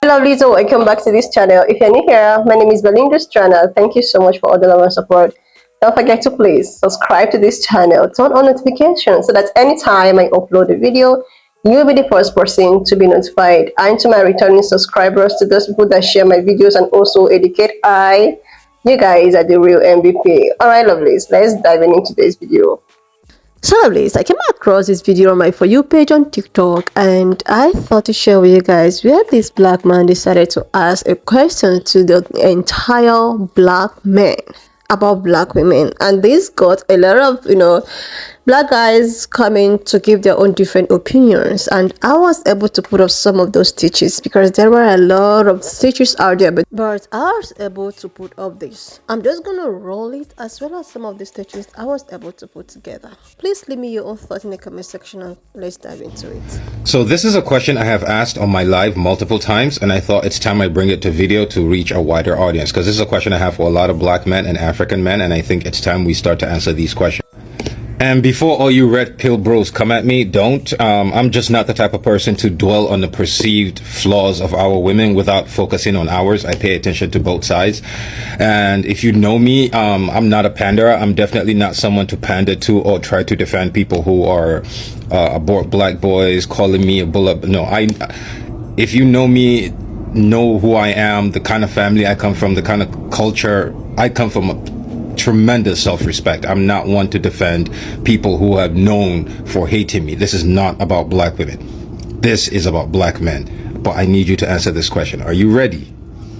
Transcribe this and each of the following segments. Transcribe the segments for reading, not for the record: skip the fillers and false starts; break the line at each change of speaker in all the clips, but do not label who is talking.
Hello, Lizzo. Welcome back to this channel. If you're new here, my name is Belinda's channel. Thank you so much for all the love and support. Don't forget to please subscribe to this channel, turn on notifications so that anytime I upload a video, you'll be the first person to be notified. And to my returning subscribers, to those people that share my videos and also educate, you guys are the real MVP. Alright, lovelies, let's dive into today's video. So lovelies, I came across this video on my For You page on TikTok, and I thought to share with you guys where this black man decided to ask a question to the entire black men about black women, and this got a lot of black guys coming to give their own different opinions, and I was able to put up some of those stitches because there were a lot of stitches out there, but I was able to put up this. I'm just gonna roll it as well as some of the stitches I was able to put together. Please leave me your own thoughts in the comment section and let's dive into it.
So this is a question I have asked on my live multiple times, and I thought it's time I bring it to video to reach a wider audience, because this is a question I have for a lot of black men and African men, and I think it's time we start to answer these questions. And before all you red pill bros come at me, don't. I'm just not the type of person to dwell on the perceived flaws of our women without focusing on ours. I pay attention to both sides. And if you know me, I'm not a panderer. I'm definitely not someone to pander to or try to defend people who are abort black boys, calling me a bullet. No, if you know me, know who I am, the kind of family I come from, the kind of culture I come from, tremendous self-respect. I'm not one to defend people who have known for hating me. This is not about black women. This is about black men. But I need you to answer this question. Are you ready?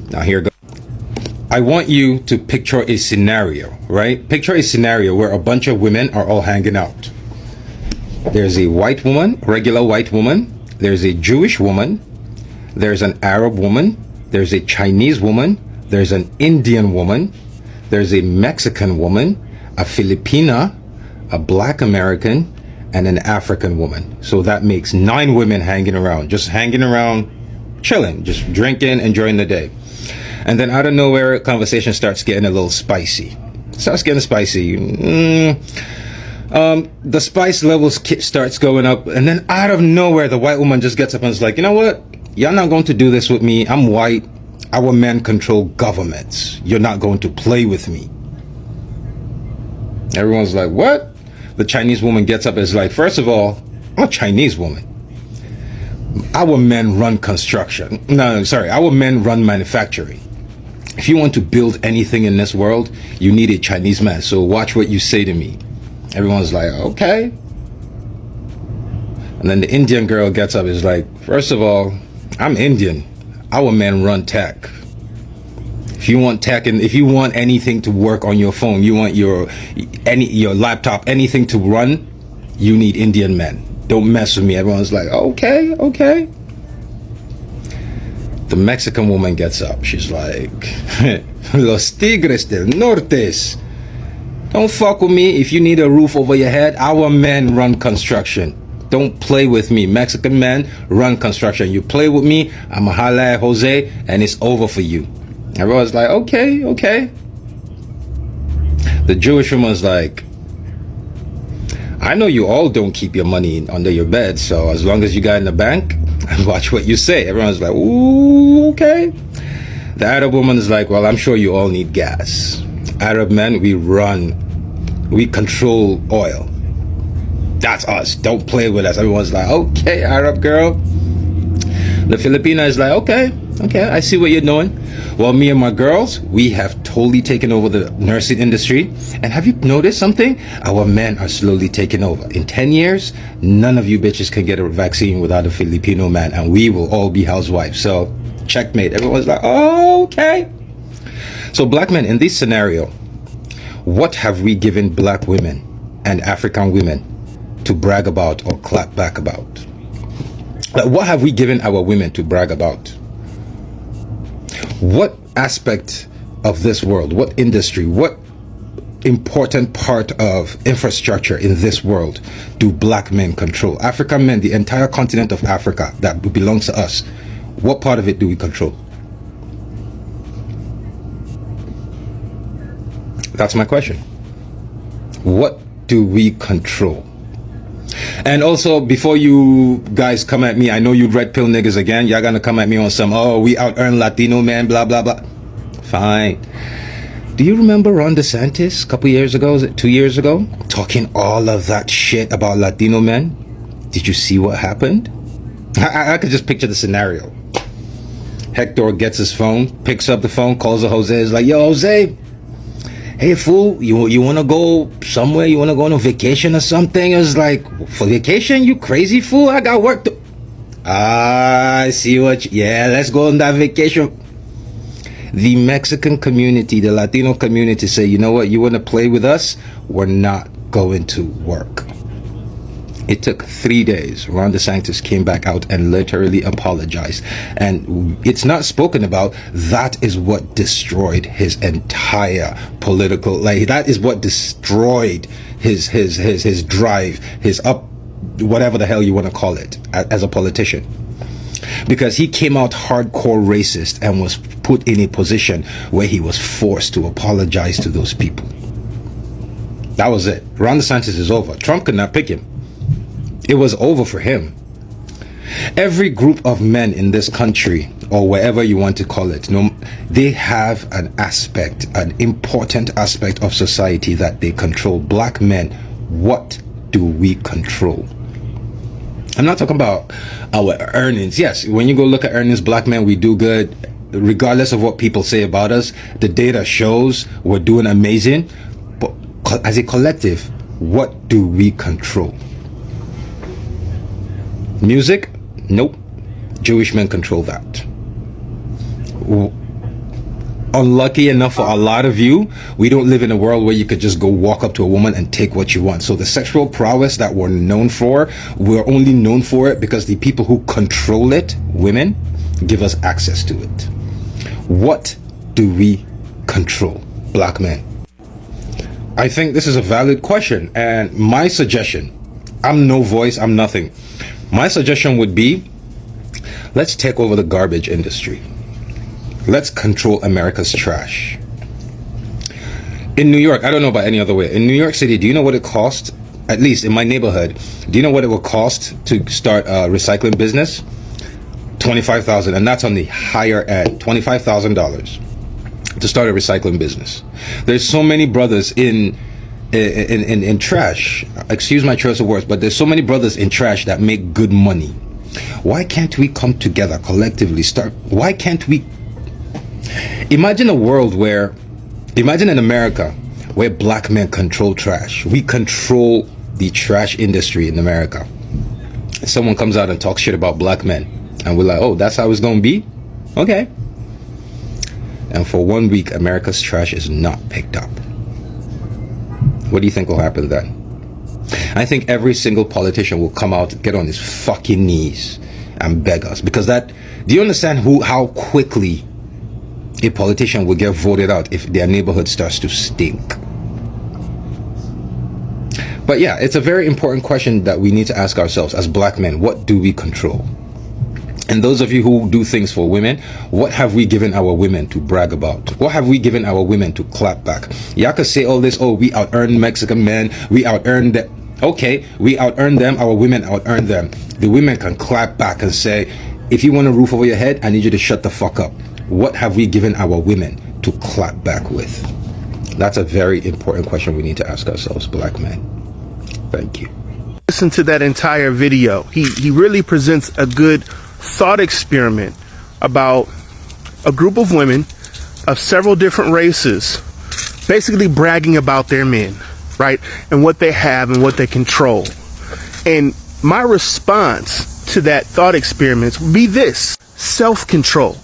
Now here goes. I want you to picture a scenario, right? Picture a scenario where a bunch of women are all hanging out. There's a white woman, regular white woman. There's a Jewish woman. There's an Arab woman. There's a Chinese woman. There's an Indian woman. There's a Mexican woman, a Filipina, a black American, and an African woman. So that makes 9 women hanging around, just hanging around, chilling, just drinking, enjoying the day. And then out of nowhere, conversation starts getting a little spicy. Starts getting spicy. The spice levels starts going up, and then out of nowhere, the white woman just gets up and is like, you know what? Y'all not going to do this with me. I'm white. Our men control governments. You're not going to play with me. Everyone's like, what? The Chinese woman gets up and is like, first of all, I'm a Chinese woman. Our men run construction. No, sorry, our men run manufacturing. If you want to build anything in this world, you need a Chinese man. So watch what you say to me. Everyone's like, okay. And then the Indian girl gets up and is like, first of all, I'm Indian. Our men run tech. If you want tech, and if you want anything to work on your phone, you want your laptop, anything to run, you need Indian men. Don't mess with me. Everyone's like, okay, okay. The Mexican woman gets up. She's like, Los Tigres del Norte. Don't fuck with me. If you need a roof over your head, our men run construction. Don't play with me. Mexican men run construction. You play with me, I'm a holla at Jose, and it's over for you. Everyone's like, okay, okay. The Jewish woman's like, I know you all don't keep your money under your bed, so as long as you got in the bank, watch what you say. Everyone's like, ooh, okay. The Arab woman is like, well, I'm sure you all need gas. Arab men, we control oil. That's us. Don't play with us. Everyone's like, okay, Arab girl. The Filipina is like, okay, okay, I see what you're doing. Well, me and my girls, we have totally taken over the nursing industry. And have you noticed something? Our men are slowly taking over. In 10 years, none of you bitches can get a vaccine without a Filipino man, and we will all be housewives. So, checkmate. Everyone's like, oh, okay. So, black men, in this scenario, what have we given black women and African women to brag about or clap back about? Like, what have we given our women to brag about? What aspect of this world, what industry, what important part of infrastructure in this world do black men control? African men, the entire continent of Africa that belongs to us, what part of it do we control? That's my question. What do we control? And also, before you guys come at me, I know you red pill niggas again. Y'all gonna come at me on some, oh, we out earn Latino man, blah, blah, blah. Fine. Do you remember Ron DeSantis a couple years ago, was it 2 years ago? Talking all of that shit about Latino men? Did you see what happened? I could just picture the scenario. Hector gets his phone, picks up the phone, calls the Jose, is like, yo, Jose, hey, fool, you want to go somewhere? You want to go on a vacation or something? It's like, for vacation? You crazy fool? I got work to... I see what yeah, let's go on that vacation. The Mexican community, the Latino community say, you know what? You want to play with us? We're not going to work. It took 3 days. Ron DeSantis came back out and literally apologized. And it's not spoken about. That is what destroyed his entire political, like, that is what destroyed his drive, his up, whatever the hell you want to call it, as a politician. Because he came out hardcore racist and was put in a position where he was forced to apologize to those people. That was it. Ron DeSantis is over. Trump could not pick him. It was over for him. Every group of men in this country, or wherever you want to call it, they have an aspect, an important aspect of society that they control. Black men, what do we control? I'm not talking about our earnings. Yes, when you go look at earnings, black men, we do good. Regardless of what people say about us, the data shows we're doing amazing. But as a collective, what do we control? Music? Nope. Jewish men control that. Unlucky enough for a lot of you, we don't live in a world where you could just go walk up to a woman and take what you want. So the sexual prowess that we're known for, we're only known for it because the people who control it, women, give us access to it. What do we control, black men? I think this is a valid question, and my suggestion, I'm no voice, I'm nothing. My suggestion would be, let's take over the garbage industry. Let's control America's trash. In New York, I don't know about any other way. In New York City, do you know what it costs? At least in my neighborhood, do you know what it will cost to start a recycling business? $25,000, and that's on the higher end. $25,000 to start a recycling business. There's so many brothers in trash. Excuse my choice of words, but there's so many brothers in trash that make good money. Why can't we come together collectively? Why can't we? Imagine a world where, imagine in America where black men control trash. We control the trash industry in America. Someone comes out and talks shit about black men, and we're like, oh, that's how it's gonna be? Okay. And for 1 week, America's trash is not picked up. What do you think will happen then? I think every single politician will come out, get on his fucking knees and beg us. Because do you understand how quickly a politician will get voted out if their neighborhood starts to stink? But yeah, it's a very important question that we need to ask ourselves as black men. What do we control? And those of you who do things for women, what have we given our women to brag about? What have we given our women to clap back? Y'all can say all this, oh, we out-earn Mexican men, we out-earn them. Okay, we out-earn them, our women out-earn them. The women can clap back and say, if you want a roof over your head, I need you to shut the fuck up. What have we given our women to clap back with? That's a very important question we need to ask ourselves, black men. Thank you.
Listen to that entire video. He really presents a good thought experiment about a group of women of several different races basically bragging about their men, right? And what they have and what they control. And my response to that thought experiment would be this: self-control.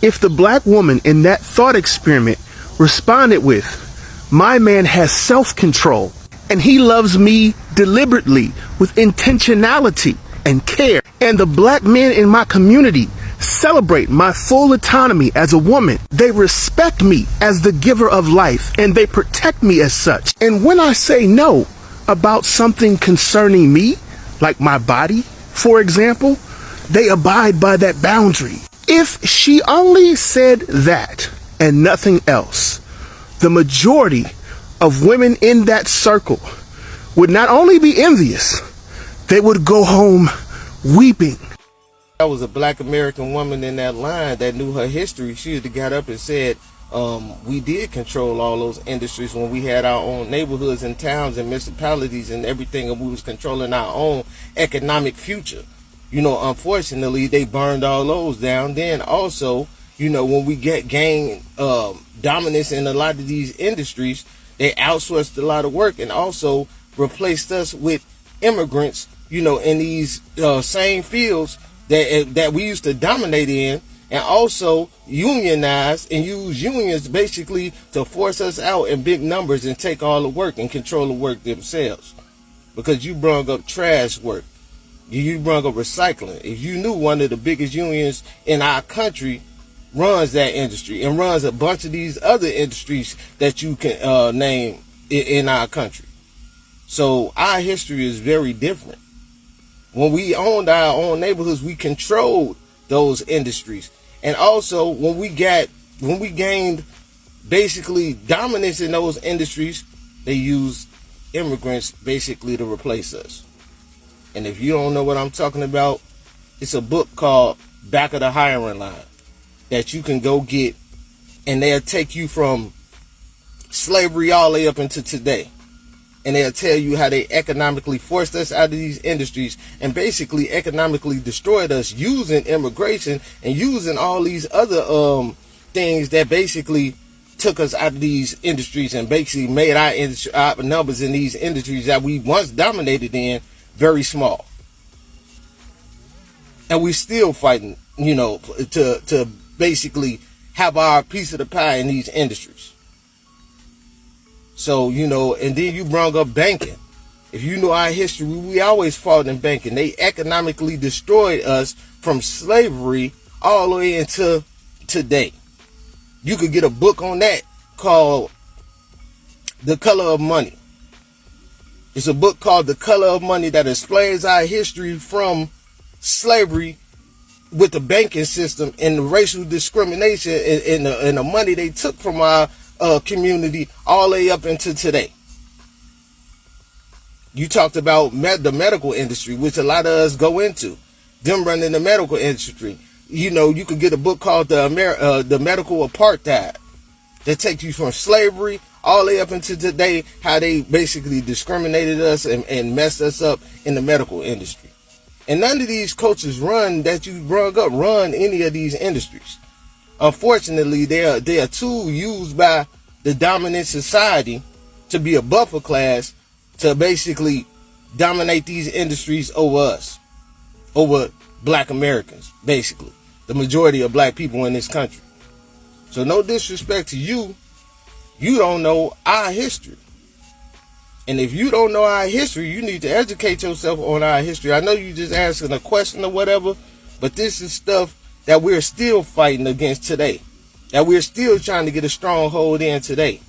If the black woman in that thought experiment responded with, my man has self-control and he loves me deliberately with intentionality and care, and the black men in my community celebrate my full autonomy as a woman, they respect me as the giver of life, and they protect me as such. And when I say no about something concerning me, like my body, for example, they abide by that boundary. If she only said that and nothing else, the majority of women in that circle would not only be envious, they would go home weeping.
There was a black American woman in that line that knew her history. She had got up and said, we did control all those industries when we had our own neighborhoods and towns and municipalities and everything, and we was controlling our own economic future. You know, unfortunately, they burned all those down. Then also, you know, when we gained dominance in a lot of these industries, they outsourced a lot of work and also replaced us with immigrants, you know, in these same fields that we used to dominate in, and also unionize and use unions basically to force us out in big numbers and take all the work and control the work themselves. Because you brought up trash work, you brought up recycling. If you knew, one of the biggest unions in our country runs that industry and runs a bunch of these other industries that you can name in our country. So our history is very different. When we owned our own neighborhoods, we controlled those industries. And also when we gained basically dominance in those industries, they used immigrants basically to replace us. And if you don't know what I'm talking about, it's a book called Back of the Hiring Line that you can go get, and they'll take you from slavery all the way up into today. And they'll tell you how they economically forced us out of these industries and basically economically destroyed us using immigration and using all these other things that basically took us out of these industries and basically made our numbers in these industries that we once dominated in very small. And we still fighting, you know, to basically have our piece of the pie in these industries. So, you know, and then you brought up banking. If you know our history, we always fought in banking. They economically destroyed us from slavery all the way into today. You could get a book on that called The Color of Money. It's a book called The Color of Money that explains our history from slavery with the banking system and the racial discrimination and the money they took from our community all the way up into today. You talked about the medical industry, which a lot of us go into. Them running the medical industry. You know, you could get a book called the Medical Apartheid that takes you from slavery all the way up into today, how they basically discriminated us and messed us up in the medical industry. And none of these coaches that you brought up run any of these industries. Unfortunately, they are a tool used by the dominant society to be a buffer class to basically dominate these industries over us, over black Americans, basically. The majority of black people in this country. So no disrespect to you, you don't know our history. And if you don't know our history, you need to educate yourself on our history. I know you just asking a question or whatever, but this is stuff that we're still fighting against today. That we're still trying to get a stronghold in today.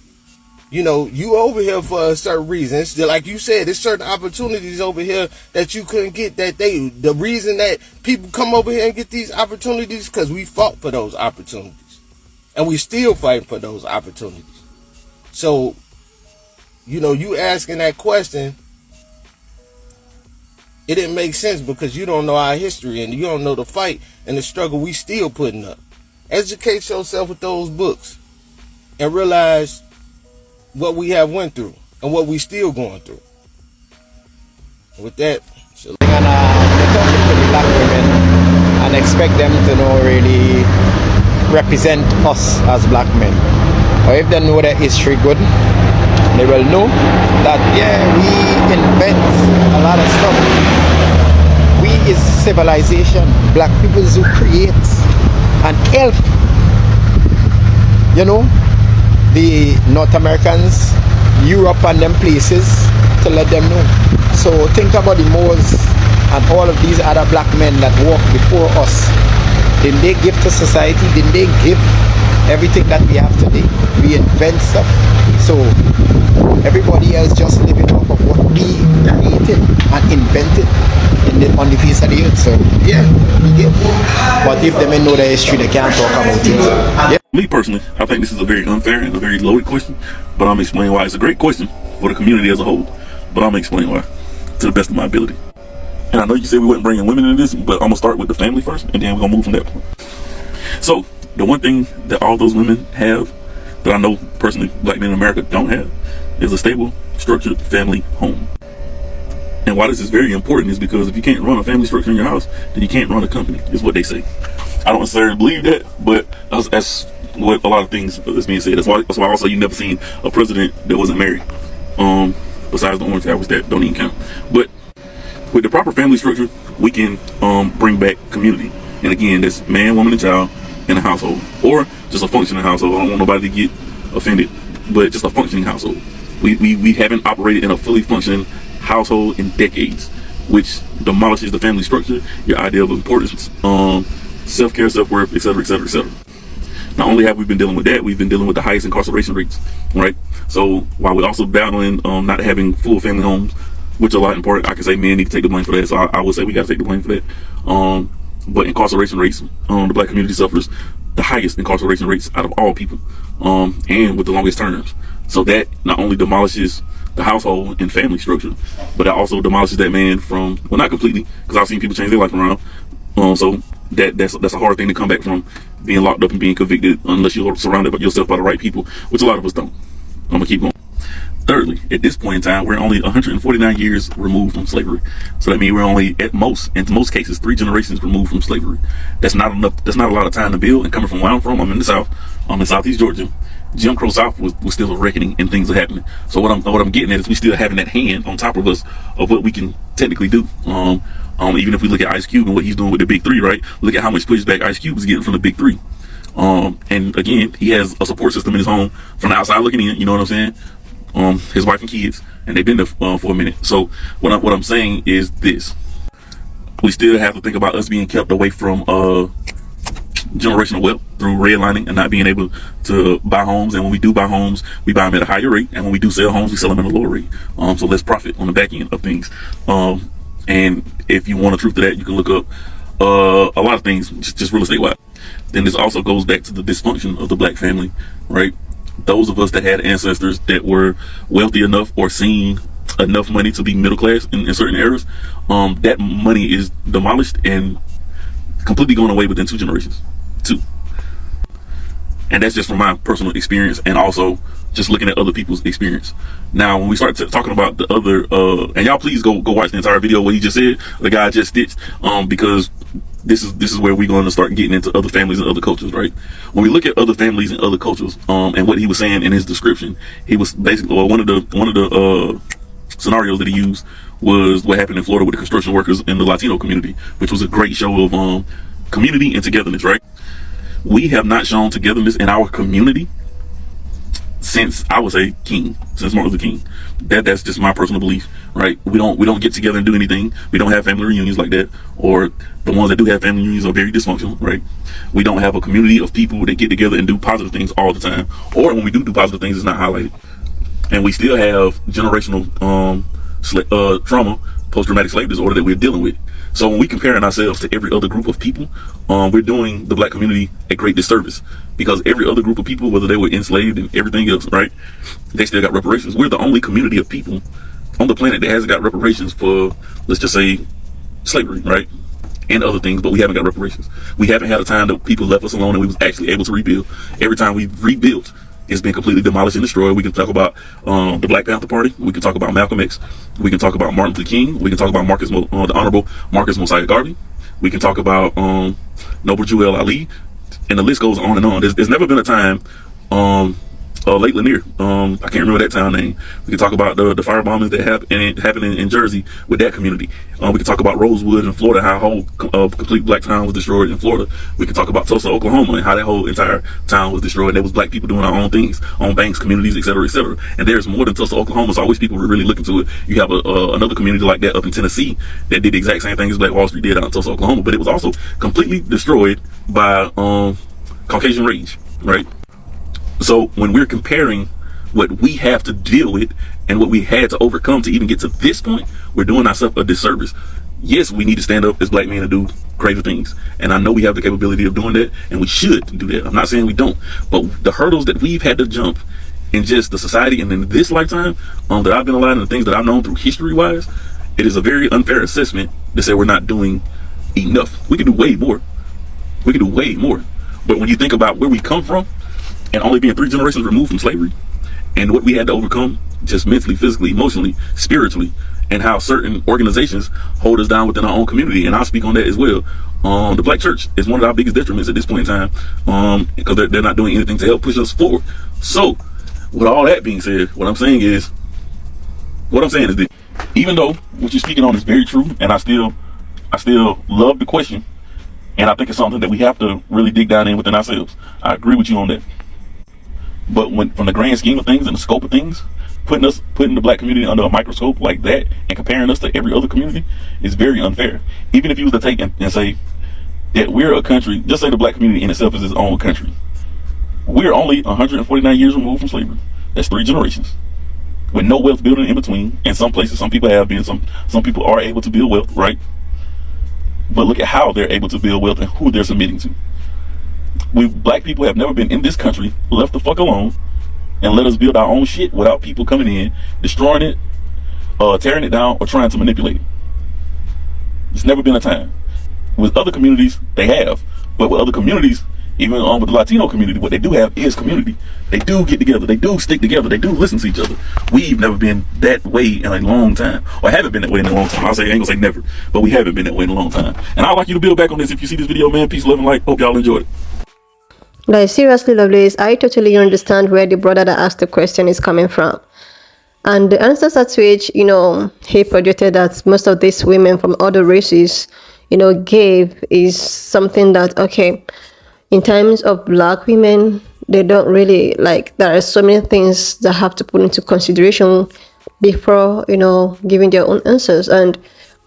You know, you over here for a certain reason. It's just like you said, there's certain opportunities over here that you couldn't get. The reason that people come over here and get these opportunities because we fought for those opportunities. And we still fighting for those opportunities. So, you know, you asking that question, it didn't make sense because you don't know our history and you don't know the fight and the struggle we still putting up. Educate yourself with those books and realize what we have went through and what we still going through. With that,
and they're talking to the black women and expect them to know really represent us as black men. Or if they know their history good, they will know that yeah, we invent a lot of stuff. We is civilization, black people who create and help, you know, the North Americans, Europe and them places to let them know. So think about the Moors and all of these other black men that walk before us. Didn't they give to society? Didn't they give everything that we have today? We invent stuff. So everybody else just living off of what we created and invented on the face of the earth. So yeah, we give. But if they may know the history, they can't talk about it. Yeah.
Me personally, I think this is a very unfair and a very loaded question, but I'm explaining why. It's a great question for the community as a whole, but I'm explaining why to the best of my ability. And I know you said we wasn't bringing women into this, but I'm gonna start with the family first, and then we're gonna move from that point. So the one thing that all those women have, that I know personally black men in America don't have, is a stable, structured family home. And why this is very important is because if you can't run a family structure in your house, then you can't run a company, is what they say. I don't necessarily believe that, but that's what a lot of things is being said. That's why also you never seen a president that wasn't married. Besides the Orange Towers that don't even count. But with the proper family structure, we can bring back community. And again, that's man, woman, and child in a household, or just a functioning household. I don't want nobody to get offended, but just a functioning household. We haven't operated in a fully functioning household in decades, which demolishes the family structure, your idea of importance, self-care, self-worth, etc., etc., etc. Not only have we been dealing with that, we've been dealing with the highest incarceration rates, right? So while we're also battling not having full family homes, which a lot important, I can say men need to take the blame for that. So I would say we got to take the blame for that. But incarceration rates, the black community suffers the highest incarceration rates out of all people, and with the longest terms. So that not only demolishes the household and family structure, but it also demolishes that man from, well, not completely, because I've seen people change their life around. So that's a hard thing to come back from, being locked up and being convicted, unless you're surrounded by yourself by the right people, which a lot of us don't. I'm gonna keep going. Thirdly, at this point in time, we're only 149 years removed from slavery. So that means we're only in most cases, 3 generations removed from slavery. That's not enough. That's not a lot of time to build. And coming from where I'm from, I'm in the South. I'm in Southeast Georgia. Jim Crow South was still a reckoning, and things are happening. So what I'm getting at is we still having that hand on top of us of what we can technically do. Even if we look at Ice Cube and what he's doing with the Big Three, right? Look at how much pushback Ice Cube is getting from the Big Three. And again, he has a support system in his home from the outside looking in. You know what I'm saying? His wife and kids, and they've been there for a minute. So what I'm saying is this: we still have to think about us being kept away from generational wealth through redlining and not being able to buy homes. And when we do buy homes, we buy them at a higher rate, and when we do sell homes, we sell them at a lower rate. So let's profit on the back end of things. And if you want a truth to that, you can look up a lot of things, just real estate wise. Then this also goes back to the dysfunction of the black family, right? Those of us that had ancestors that were wealthy enough or seen enough money to be middle class in certain areas, that money is demolished and completely going away within 2 generations. 2. And that's just from my personal experience, and also just looking at other people's experience. Now, when we start talking about the other, and y'all please go watch the entire video what he just said, the guy just stitched, because this is where we're going to start getting into other families and other cultures, right? When we look at other families and other cultures, and what he was saying in his description, he was basically, well, one of the scenarios that he used was what happened in Florida with the construction workers in the Latino community, which was a great show of community and togetherness, right? We have not shown togetherness in our community since, I would say, since Martin Luther King. That's just my personal belief, right? We don't get together and do anything. We don't have family reunions like that, or the ones that do have family reunions are very dysfunctional, right? We don't have a community of people that get together and do positive things all the time, or when we do positive things, it's not highlighted. And we still have generational trauma, post-traumatic slave disorder that we're dealing with. So when we comparing ourselves to every other group of people, we're doing the black community a great disservice, because every other group of people, whether they were enslaved and everything else, right, they still got reparations. We're the only community of people on the planet that hasn't got reparations for, let's just say, slavery, right, and other things, but we haven't got reparations. We haven't had a time that people left us alone and we was actually able to rebuild. Every time we've rebuilt, it's been completely demolished and destroyed. We can talk about the Black Panther Party. We can talk about Malcolm X. We can talk about Martin Luther King. We can talk about the Honorable Marcus Mosiah Garvey. We can talk about Noble Jewel Ali, and the list goes on and on. There's never been a time, Lake Lanier, I can't remember that town name. We can talk about the fire bombings that happened in Jersey with that community. We can talk about Rosewood in Florida, how a whole complete black town was destroyed in Florida. We can talk about Tulsa, Oklahoma, and how that whole entire town was destroyed. There was black people doing our own things, on banks, communities, etc., etc. And there's more than Tulsa, Oklahoma, so I wish people would really look into it. You have another community like that up in Tennessee that did the exact same thing as Black Wall Street did out in Tulsa, Oklahoma, but it was also completely destroyed by Caucasian rage, right? So when we're comparing what we have to deal with and what we had to overcome to even get to this point, we're doing ourselves a disservice. Yes, we need to stand up as black men and do greater things. And I know we have the capability of doing that, and we should do that. I'm not saying we don't. But the hurdles that we've had to jump in just the society and in this lifetime that I've been alive, and the things that I've known through history-wise, it is a very unfair assessment to say we're not doing enough. We can do way more. We can do way more. But when you think about where we come from, and only being 3 generations removed from slavery, and what we had to overcome just mentally, physically, emotionally, spiritually, and how certain organizations hold us down within our own community, and I'll speak on that as well. The Black church is one of our biggest detriments at this point in time, because they're not doing anything to help push us forward. So, with all that being said, what I'm saying is that even though what you're speaking on is very true, and I still love the question, and I think it's something that we have to really dig down in within ourselves. I agree with you on that. But when, from the grand scheme of things and the scope of things, putting the Black community under a microscope like that and comparing us to every other community is very unfair. Even if you was to take and say that we're a country, just say the Black community in itself is its own country. We're only 149 years removed from slavery. That's 3 generations. With no wealth building in between. In some places, some people have been, some people are able to build wealth, right? But look at how they're able to build wealth and who they're submitting to. We Black people have never been in this country left the fuck alone and let us build our own shit without people coming in, destroying it, tearing it down, or trying to manipulate it. It's never been a time. With other communities, they have. But with other communities, even with the Latino community, what they do have is community. They do get together. They do stick together. They do listen to each other. We've never been that way in a long time. Or haven't been that way in a long time. I ain't gonna say never, but we haven't been that way in a long time. And I'd like you to build back on this. If you see this video, man, peace, love, and light. Hope y'all enjoyed it.
Like, seriously, Lovelace, I totally understand where the brother that asked the question is coming from. And the answers at which, he projected that most of these women from other races, gave is something that, okay, in terms of Black women, they don't really, there are so many things that have to put into consideration before, giving their own answers. And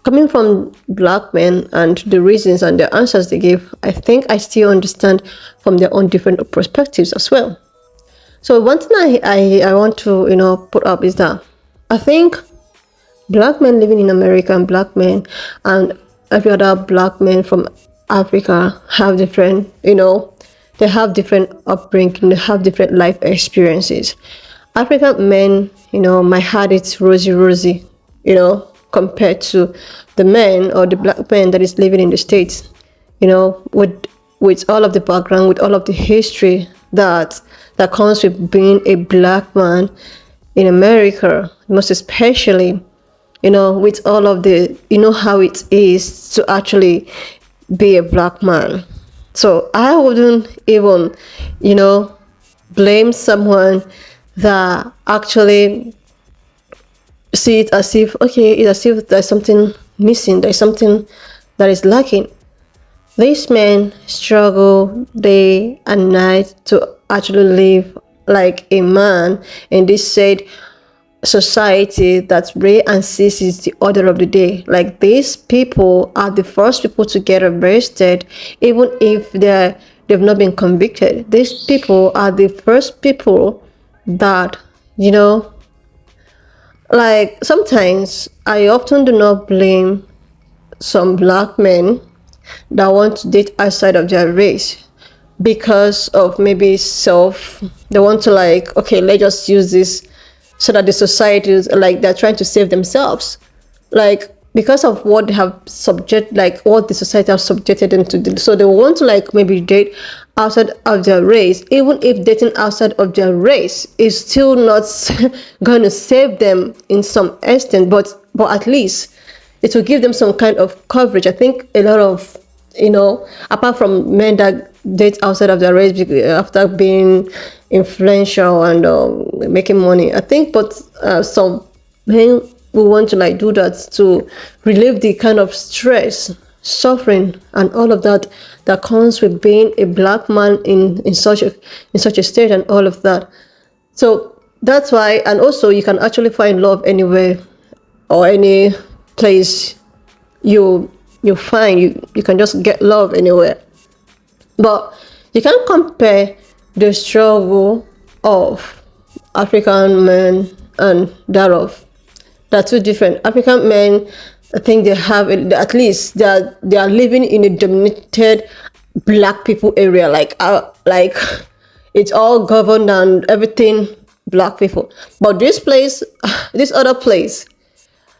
coming from Black men and the reasons and the answers they give, I think I still understand from their own different perspectives as well. So one thing I want to, put up is that I think Black men living in America and Black men and every other Black men from Africa have different, they have different upbringing, they have different life experiences. African men, might have it rosy, compared to the men or the Black men that is living in the States, with all of the background, with all of the history that comes with being a Black man in America, most especially, with all of the, how it is to actually be a Black man. So I wouldn't even, blame someone that actually see it as if, okay, it's as if there's something missing, there's something that is lacking. These men struggle day and night to actually live like a man in this said society that Ray and Sis is the order of the day. Like, these people are the first people to get arrested, even if they've not been convicted. These people are the first people that, like, sometimes I often do not blame some Black men that want to date outside of their race because of maybe they want to, like, okay, let's just use this so that the society is like they're trying to save themselves, like, because of what they have what the society has subjected them to. So they want to, like, maybe date outside of their race, even if dating outside of their race is still not going to save them in some extent, but at least it will give them some kind of coverage. I think a lot of, apart from men that date outside of their race after being influential and making money, I think, but some men will want to, like, do that to relieve the kind of stress, suffering, and all of that comes with being a Black man in such a state and all of that. So that's why, and also you can actually find love anywhere or any place you find. You can just get love anywhere. But you can't compare the struggle of African men and that of, they're two different. African men, I think they have, at least they are living in a dominated Black people area, like it's all governed and everything Black people. But this other place,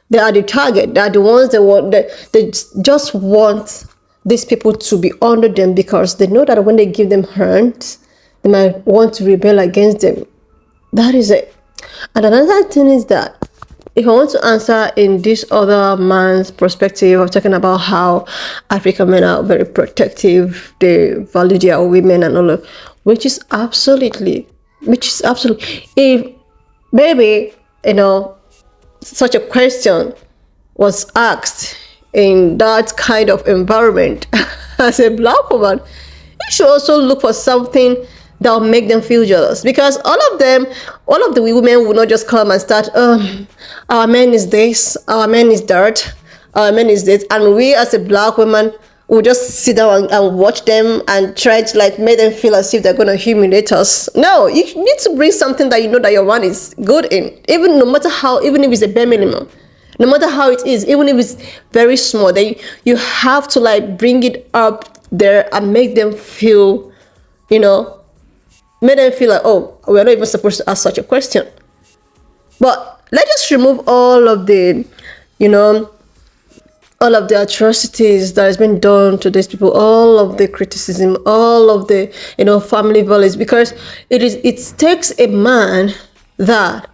They are the target. They are the ones that want. They just want these people to be under them because they know that when they give them hands, they might want to rebel against them. That is it. And another thing is that if I want to answer in this other man's perspective of talking about how African men are very protective, they value their women and all of, which is absolutely, if maybe, such a question was asked in that kind of environment as a black woman, you should also look for something that will make them feel jealous, because all of the women will not just come and start, our man is this, our man is that, our man is this, and we as a black woman will just sit down and watch them and try to like make them feel as if they're going to humiliate us. No, you need to bring something that you know that your man is good in, even no matter how, even if it's a bare minimum, no matter how it is, even if it's very small, then you have to like bring it up there and make them feel, make them feel like, oh, we're not even supposed to ask such a question. But let's just remove all of the, all of the atrocities that has been done to these people, all of the criticism, all of the, family violence, because it takes a man that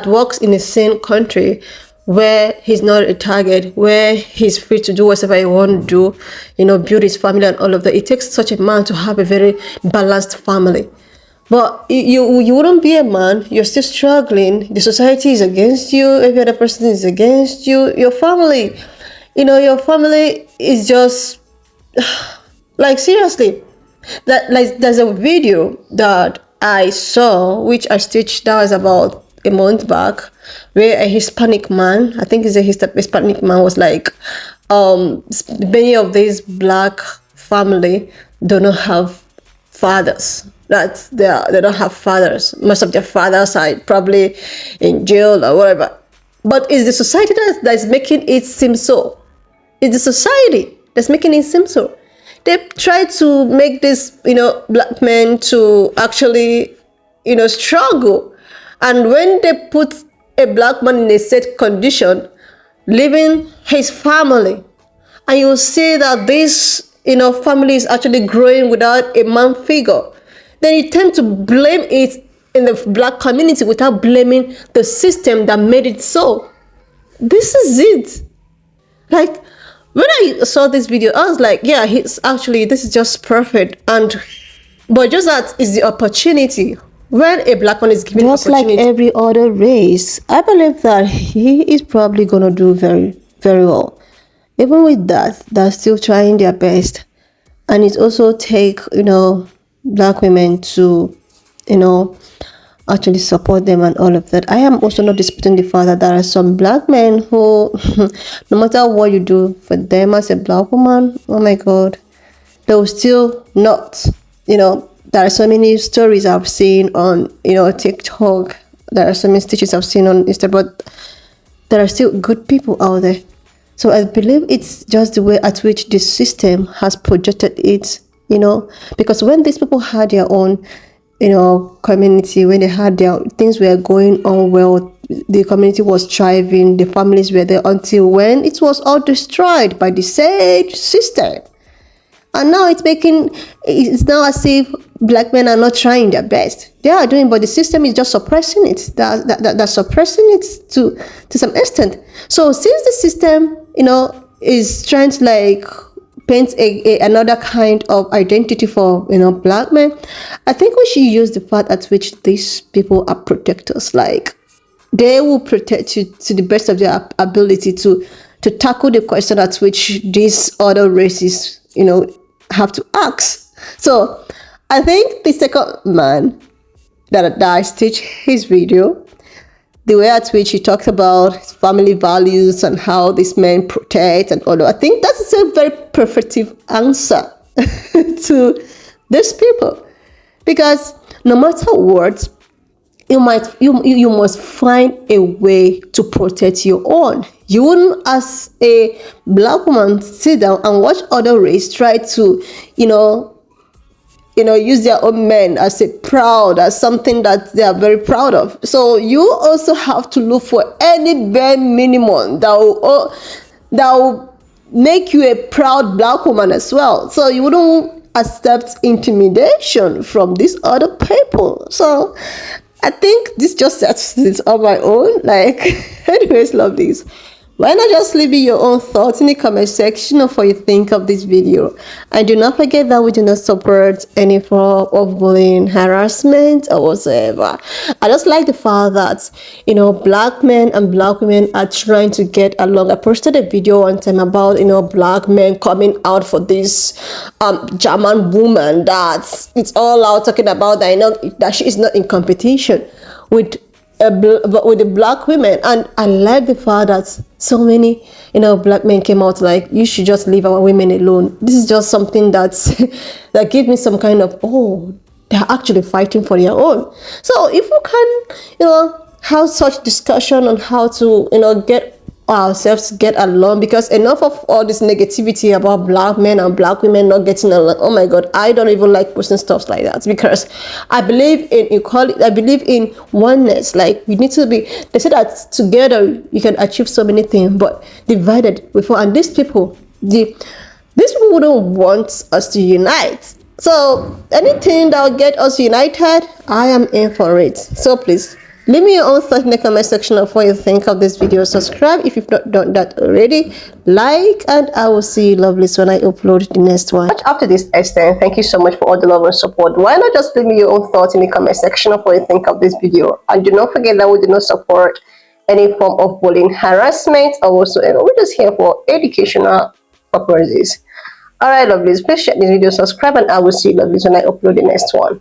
works in the same country where he's not a target, where he's free to do whatever he wants to do, build his family and all of that. It takes such a man to have a very balanced family. But you wouldn't be a man, you're still struggling, the society is against you, every other person is against you, your family, your family is just, like, seriously. There's a video that I saw, which I stitched, that was about a month back, where a Hispanic man, I think it's a Hispanic man, was like, many of these black family do not have fathers. They don't have fathers. Most of their fathers are probably in jail or whatever. But it's the society that's making it seem so. It's the society that's making it seem so. They try to make this, black men to actually, struggle. And when they put a black man in a set condition, leaving his family, and you see that this, family is actually growing without a man figure, then you tend to blame it in the black community without blaming the system that made it so. This is it. Like, when I saw this video, I was like, yeah, this is just perfect. But just that is the opportunity. When a black man is given
just
opportunity,
like every other race, I believe that he is probably going to do very, very well. Even with that, they're still trying their best. And it also takes, black women to, actually support them and all of that. I am also not disputing the fact that there are some black men who, no matter what you do for them as a black woman, oh my God, they will still not, there are so many stories I've seen on, TikTok. There are so many stitches I've seen on Instagram, but there are still good people out there. So I believe it's just the way at which the system has projected it, because when these people had their own, community, when they had their things were going on well, the community was thriving, the families were there, until when it was all destroyed by the same system. And now it's now as if black men are not trying their best. They are doing, but the system is just suppressing it. That's suppressing it to some extent. So since the system, is trying to like paint another kind of identity for, black men, I think we should use the fact at which these people are protectors. Like, they will protect you to the best of their ability to tackle the question at which these other races, have to ask. So I think the second man that I stitched his video, the way at which he talked about his family values and how these men protect and all that, I think that is a very perfect answer to these people. Because no matter what, you must find a way to protect your own. You wouldn't, as a black woman, sit down and watch other race try to, use their own men as something that they are very proud of. So you also have to look for any bare minimum that will make you a proud black woman as well. So you wouldn't accept intimidation from these other people. So I think this just sets this on my own. Anyways, love this. Why not just leave me your own thoughts in the comment section of what you think of this video. And do not forget that we do not support any form of bullying, harassment, or whatsoever. I just like the fact that, black men and black women are trying to get along. I posted a video one time about, black men coming out for this German woman that it's all out talking about that she is not in competition with the black women. And I like the fact that so many black men came out like, you should just leave our women alone. This is just something that gives me some kind of, they're actually fighting for their own. So if we can have such discussion on how to get ourselves to get along, because enough of all this negativity about black men and black women not getting along. Oh my god, I don't even like posting stuff like that, because I believe in equality. I believe in oneness. We need to be, they say that together you can achieve so many things, but divided before. And these people wouldn't want us to unite. So anything that will get us united, I am in for it. So please leave me your own thoughts in the comment section of what you think of this video. Subscribe if you've not done that already. Like, and I will see you lovelies when I upload the next one.
Up to this extent, thank you so much for all the love and support. Why not just leave me your own thoughts in the comment section of what you think of this video. And do not forget that we do not support any form of bullying, harassment, or whatsoever. We're just here for educational purposes. Alright, lovelies, please share this video, subscribe, and I will see you lovelies when I upload the next one.